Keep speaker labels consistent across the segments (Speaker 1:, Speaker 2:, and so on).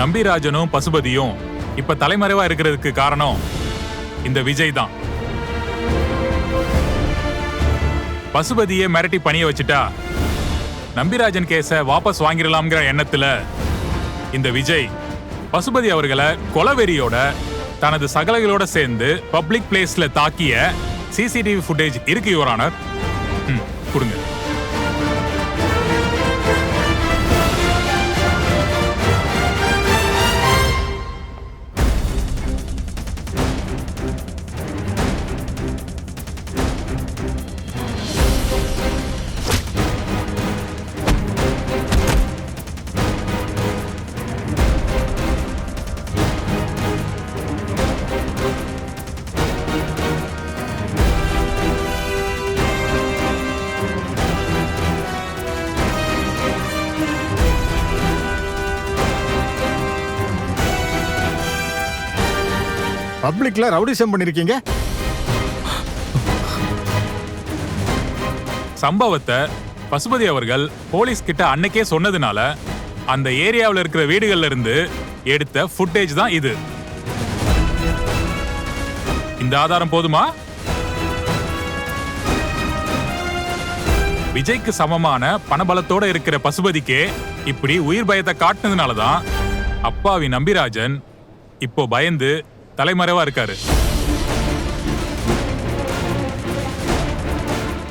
Speaker 1: நம்பிராஜனும் பசுபதியும் இப்ப தலைமறைவா இருக்கிறதுக்கு காரணம் இந்த விஜய் தான். பசுபதியை மிரட்டி பணிய வச்சுட்டா நம்பிராஜன் கேஸ வாபஸ் வாங்கிடலாம்ங்கிற எண்ணத்துல இந்த விஜய் பசுபதி அவர்களை கொலவெறியோட தனது சகலைகளோட சேர்ந்து பப்ளிக் பிளேஸ்ல தாக்கிய சிசிடிவி ஃபுட்டேஜ் இருக்கு யுவர் ஆனர். கொடுங்க.
Speaker 2: பப்ளிக்ல ரவுடிசம் பண்ணிருக்கீங்க.
Speaker 1: சம்பவத்தை பசுபதி அவர்கள் போலீஸ் கிட்ட அன்னைக்கே சொன்னதுனால அந்த ஏரியாவில் இருக்கிற வீடுகள்ல இருந்து எடுத்த ஃபுட்டேஜ் தான் இது. இந்த ஆதாரம் போதுமா? விஜய்க்கு சமமான பணபலத்தோட இருக்கிற பசுபதிக்கே இப்படி உயிர் பயத்தை காட்டுனதுனால தான் அப்பாவி நம்பிராஜன் இப்போ பயந்து தலைமறைவா இருக்காரு.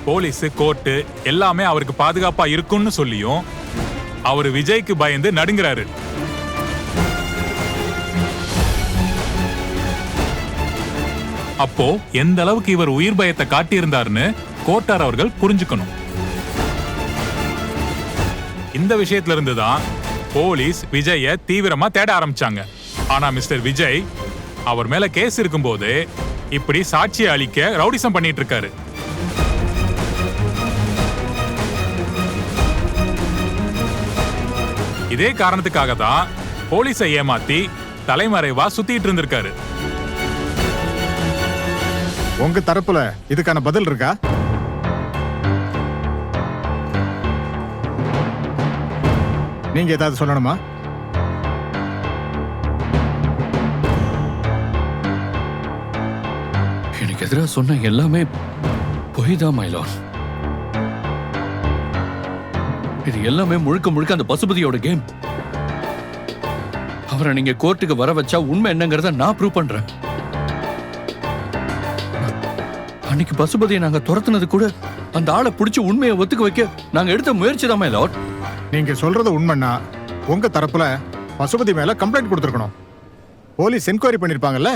Speaker 1: போலீஸ், கோர்ட்டு எல்லாமே அவருக்கு பாதுகாப்பா இருக்கும்னு சொல்லியும் அவர் விஜய்க்கு பயந்து நடுங்குறாரு. அப்போ எந்த அளவுக்கு இவர் உயிர் பயத்தை காட்டியிருந்தாருன்னு கோட்டார் அவர்கள் புரிஞ்சுக்கணும். இந்த விஷயத்துல இருந்து தான் போலீஸ் விஜய தீவிரமா தேட ஆரம்பிச்சாங்க. ஆனா மிஸ்டர் விஜய் அவர் மேல கேஸ் இருக்கும்போது இப்படி சாட்சியை அளிக்க ரவுடிசம் பண்ணிட்டு இருக்காரு. இதே காரணத்துக்காக தான் போலீஸை ஏமாத்தி தலைமறைவா சுத்திட்டு இருந்திருக்காரு.
Speaker 2: உங்க தரப்புல இதுக்கான பதில் இருக்கா? நீங்க ஏதாவது சொல்லணுமா?
Speaker 3: எனக்கு எதிராக சொன்ன எல்லாமே பொய் தான் மைலான். இது எல்லாமே முழுக்க முழுக்க அந்த பசுபதியோட கேம். அவரை நீங்க கோர்ட்டுக்கு வர வச்சா உண்மை என்னங்கிறத நான் ப்ரூவ் பண்றேன். அன்னைக்கு பசுபதியை நாங்க துரத்துனது கூட அந்த ஆளை பிடிச்சி உண்மையை ஒத்துக்க வைக்க நாங்க எடுத்த முயற்சி தான் மைலான்.
Speaker 2: நீங்க சொல்றது உண்மைன்னா உங்க தரப்புல பசுபதி மேல கம்ப்ளைண்ட் கொடுத்துருக்கணும். போலீஸ் என்கொயரி பண்ணிருப்பாங்கல்ல,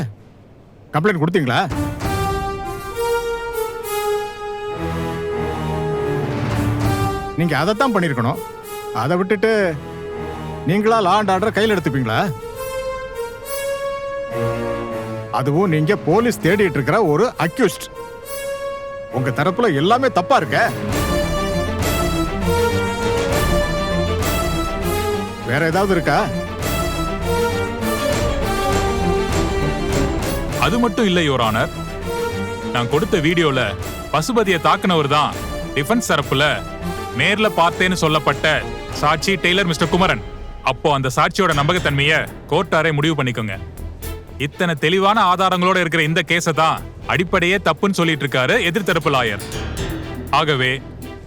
Speaker 2: கம்ப்ளைண்ட் கொடுத்தீங்களா? நீங்க அதைத்தான் பண்ணிருக்கணும். அதை விட்டுட்டு நீங்களா லா அண்ட் ஆர்டர் கையில் எடுத்துப்பீங்களா? அதுவும் நீங்க போலீஸ் தேடிட்டு இருக்கிற ஒரு அக்யூஸ்ட். உங்க தரப்புல எல்லாமே தப்பா இருக்க. வேற ஏதாவது இருக்கா?
Speaker 1: அது மட்டும் இல்ல யுவர் ஆனர். நான் கொடுத்த வீடியோல பசுபதியை தாக்குனவர் தான் டிஃபென்ஸ் தரப்புல நேர்ல பார்த்தேன்னு சொல்லப்பட்ட சாட்சி டெய்லர் மிஸ்டர் குமரன். அப்போ அந்த சாட்சியோட நம்பகத்தன்மைய கோர்ட்டாரே முடிவு பண்ணிக்கோங்க. இத்தனை தெளிவான ஆதாரங்களோட இருக்கிற இந்த கேஸை தான் அடிப்படையே தப்புன்னு சொல்லிட்டு இருக்காரு எதிர்த்தரப்பு லாயர். ஆகவே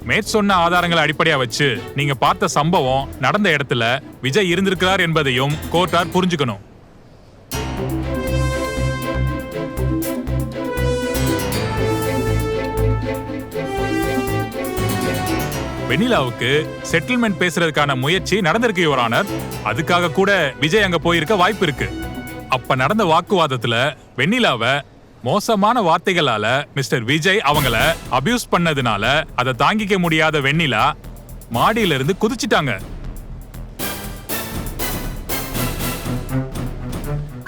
Speaker 1: மேற்சொன்ன ஆதாரங்களை அடிப்படையா வச்சு நீங்க பார்த்த சம்பவம் நடந்த இடத்துல விஜய் இருந்திருக்கிறார் என்பதையும் கோர்ட்டார் புரிஞ்சுக்கணும். வெண்ணிலாவுக்கு செட்டில்மெண்ட் பேசுறதுக்கான முயற்சி நடந்திருக்கு யுவர் ஆனர். அதுக்காக கூட விஜய் அங்க போயிருக்க வாய்ப்பு இருக்கு. அப்ப நடந்த வாக்குவாதத்துல வெண்ணிலாவை மோசமான வார்த்தைகளால மிஸ்டர் விஜய் அவங்கள அபியூஸ் பண்ணதுனால அதை தாங்கிக்க முடியாத வெண்ணிலா மாடியில இருந்து குதிச்சிட்டாங்க.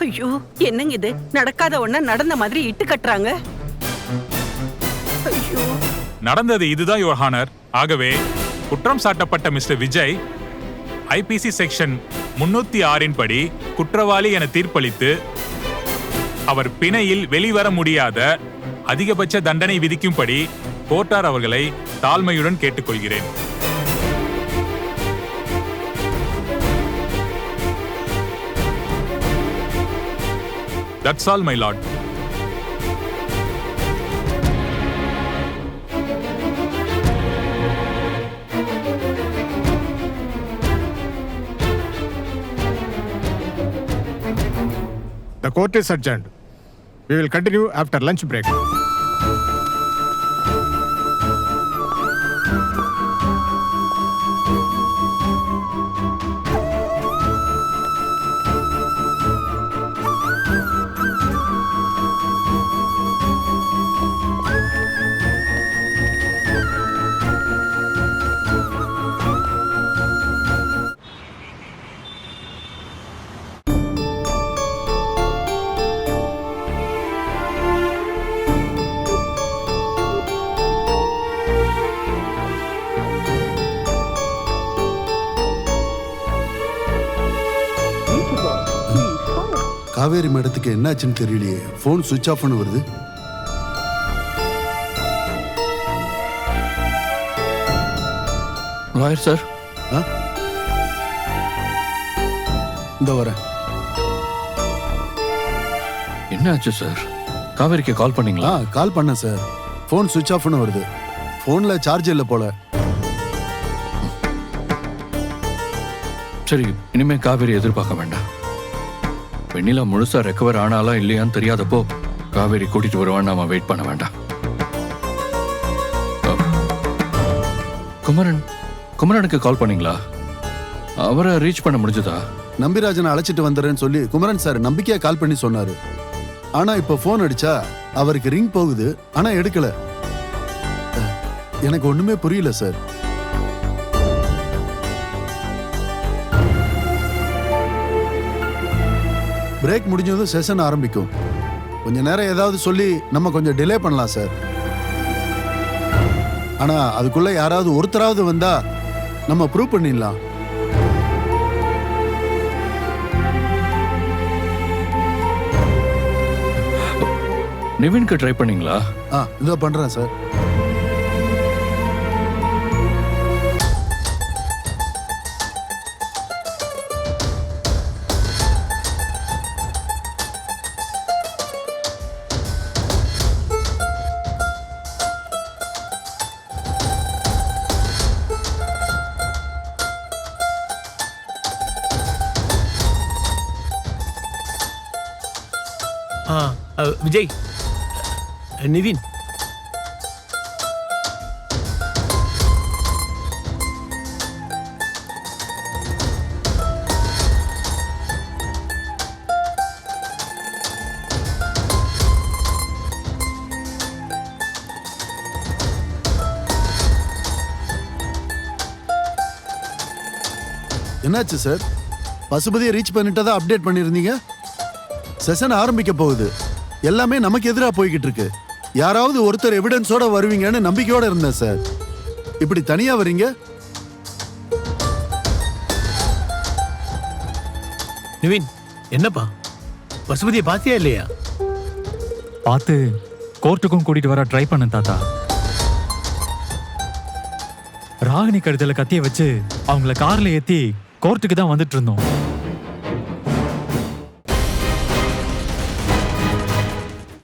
Speaker 4: ஐயோ, என்னங்க இது? நடக்காத ஒண்ணா நடந்த மாதிரி இட்டு கட்டுறாங்க. ஐயோ,
Speaker 1: நடந்தது இதுதான் யுவர் ஆனர். ஆகவே குற்றம் சாட்டப்பட்ட மிஸ்டர் விஜய் ஐபிசி செக்ஷன் 306 படி குற்றவாளி என தீர்ப்பளித்து அவர் பிணையில் வெளிவர முடியாத அதிகபட்ச தண்டனை விதிக்கும்படி கோட்டார் அவர்களை தாழ்மையுடன் கேட்டுக்கொள்கிறேன். That's all my Lord.
Speaker 2: The court is adjourned. We will continue after lunch break.
Speaker 5: Kaveri மேடத்துக்கு என்னாச்சுன்னு தெரியலையே. ஃபோன் சுவிட்ச் ஆஃப் பண்ண வருது.
Speaker 3: Lawyer sir.
Speaker 5: இந்த வரேன்.
Speaker 3: என்னாச்சு சார்? காவேரிக்கு கால் பண்ணீங்களா?
Speaker 5: கால் பண்ணேன் சார். ஃபோன் சுவிட்ச் ஆஃப் பண்ண வருது. ஃபோன்ல சார்ஜ் இல்லை போல.
Speaker 3: சரி, இனிமே காவேரி எதிர்பார்க்க வேண்டாம். வெண்ணிலா முழுசா ரெக்கவர் ஆனாலா இல்லையான்னு தெரியாதப்போ காவேரி கூட்டிட்டு வருவான்னு நாம வெயிட் பண்ண வேண்டாம். குமரனுக்கு கால் பண்ணீங்களா? அவரை ரீச் பண்ண முடிஞ்சதா?
Speaker 5: நம்பிராஜனை அழைச்சிட்டு வந்துறேன்னு சொல்லி குமரன் சார் நம்பிக்கையா கால் பண்ணி சொன்னாரு. ஆனா இப்ப போன் அடிச்சா அவருக்கு ரிங் போகுது, ஆனா எடுக்கல. எனக்கு ஒண்ணுமே புரியல சார். பிரேக் முடிஞ்சதும் செஷன் ஆரம்பிக்கும். கொஞ்ச நேரம் ஏதாவது சொல்லி நம்ம கொஞ்சம் டிலே பண்ணலாம் சார். ஆனா அதுக்குள்ள யாராவது ஒருத்தராவது வந்தா நம்ம ப்ரூவ் பண்ணிடலாம்.
Speaker 3: நிவின்க்கு ட்ரை பண்ணீங்களா?
Speaker 5: இதோ பண்றேன் சார்.
Speaker 6: விஜய், நிவின்,
Speaker 5: என்னாச்சு சார்? பசுபதியை ரீச் பண்ணிட்டதா அப்டேட் பண்ணிருந்தீங்க. செஷன் ஆரம்பிக்க போகுது. எல்லாமே நமக்கு எதிராக போய்கிட்டு இருக்கு. யாராவது ஒருத்தர் எவிடன்ஸோட வருவீங்கன்னு நம்பிக்கையோட இருந்தேன் சார். இப்படி தனியா வரீங்க.
Speaker 6: நிவின், என்னப்பா பசுபதியை பாத்தியா இல்லையா?
Speaker 7: பார்த்து கோர்ட்டுக்கும் கூட்டிட்டு வர ட்ரை பண்ண தாத்தா. ராகினி கழுத்துல கத்திய வச்சு அவங்கள கார்ல ஏத்தி கோர்ட்டுக்கு தான் வந்துட்டு இருந்தோம்.